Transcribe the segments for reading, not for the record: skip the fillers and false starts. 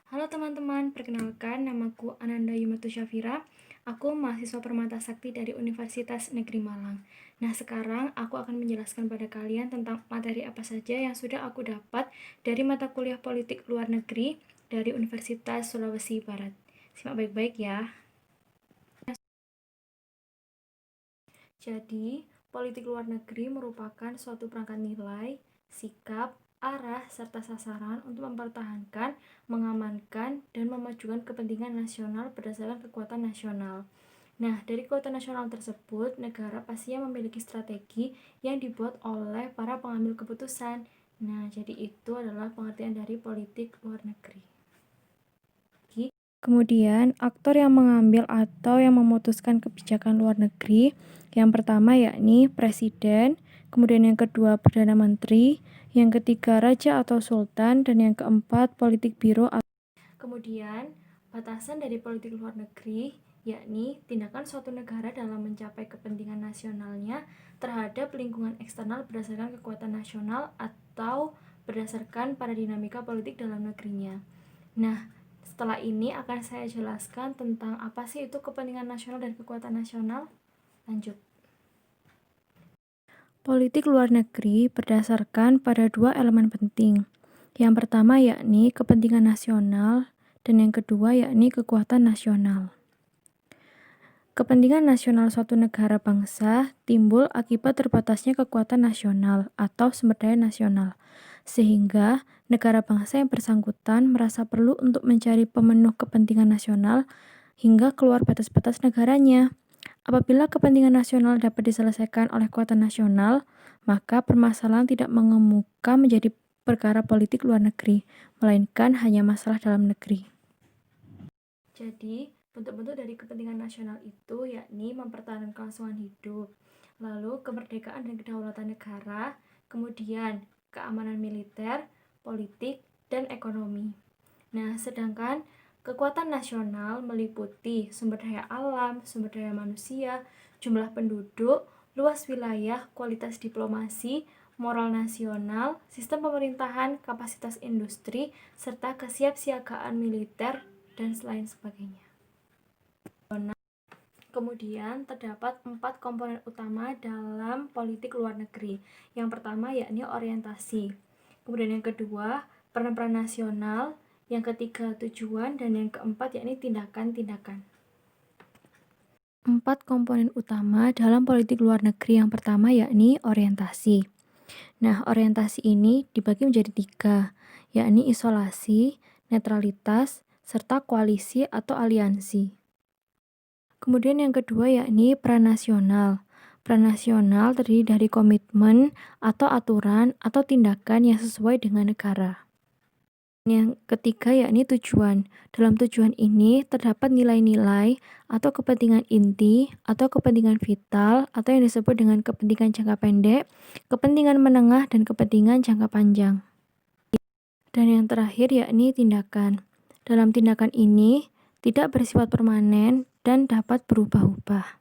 Halo teman-teman, perkenalkan namaku Ananda Yumatu Syafira. Aku mahasiswa Permata Sakti dari Universitas Negeri Malang. Nah, sekarang aku akan menjelaskan pada kalian tentang materi apa saja yang sudah aku dapat dari mata kuliah politik luar negeri dari Universitas Sulawesi Barat. Simak baik-baik ya. Jadi, politik luar negeri merupakan suatu perangkat nilai, sikap, arah, serta sasaran untuk mempertahankan, mengamankan, dan memajukan kepentingan nasional berdasarkan kekuatan nasional. Nah, dari kekuatan nasional tersebut, negara pastinya memiliki strategi yang dibuat oleh para pengambil keputusan. Nah, jadi itu adalah pengertian dari politik luar negeri. Kemudian, aktor yang mengambil atau yang memutuskan kebijakan luar negeri, yang pertama yakni presiden, kemudian yang kedua perdana menteri, yang ketiga raja atau sultan, dan yang keempat politik biro. Kemudian, batasan dari politik luar negeri yakni tindakan suatu negara dalam mencapai kepentingan nasionalnya terhadap lingkungan eksternal berdasarkan kekuatan nasional atau berdasarkan pada dinamika politik dalam negerinya. Nah, setelah ini akan saya jelaskan tentang apa sih itu kepentingan nasional dan kekuatan nasional. Lanjut. Politik luar negeri berdasarkan pada dua elemen penting. Yang pertama yakni kepentingan nasional dan yang kedua yakni kekuatan nasional. Kepentingan nasional suatu negara bangsa timbul akibat terbatasnya kekuatan nasional atau sumber daya nasional, sehingga negara bangsa yang bersangkutan merasa perlu untuk mencari pemenuh kepentingan nasional hingga keluar batas-batas negaranya. Apabila kepentingan nasional dapat diselesaikan oleh kekuatan nasional, maka permasalahan tidak mengemuka menjadi perkara politik luar negeri, melainkan hanya masalah dalam negeri. Jadi, bentuk-bentuk dari kepentingan nasional itu yakni mempertahankan kelangsungan hidup, lalu kemerdekaan dan kedaulatan negara, kemudian keamanan militer, politik, dan ekonomi. Nah, sedangkan kekuatan nasional meliputi sumber daya alam, sumber daya manusia, jumlah penduduk, luas wilayah, kualitas diplomasi, moral nasional, sistem pemerintahan, kapasitas industri, serta kesiapsiagaan militer, dan lain sebagainya. Kemudian terdapat 4 komponen utama dalam politik luar negeri. Yang pertama yakni orientasi. Kemudian yang kedua, peran-peran nasional. Yang ketiga, tujuan. Dan yang keempat yakni tindakan-tindakan. 4 komponen utama dalam politik luar negeri. Yang pertama yakni orientasi. Nah, orientasi ini dibagi menjadi 3, yakni isolasi, netralitas, serta koalisi atau aliansi. Kemudian yang kedua yakni peran nasional. Peran nasional terdiri dari komitmen atau aturan atau tindakan yang sesuai dengan negara. Yang ketiga yakni tujuan. Dalam tujuan ini terdapat nilai-nilai atau kepentingan inti atau kepentingan vital atau yang disebut dengan kepentingan jangka pendek, kepentingan menengah, dan kepentingan jangka panjang. Dan yang terakhir yakni tindakan. Dalam tindakan ini tidak bersifat permanen dan dapat berubah-ubah.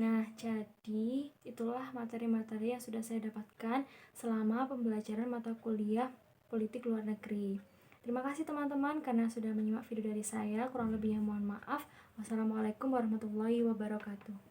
Nah, jadi itulah materi-materi yang sudah saya dapatkan selama pembelajaran mata kuliah politik luar negeri. Terima kasih teman-teman karena sudah menyimak video dari saya. Kurang lebihnya mohon maaf. Wassalamualaikum warahmatullahi wabarakatuh.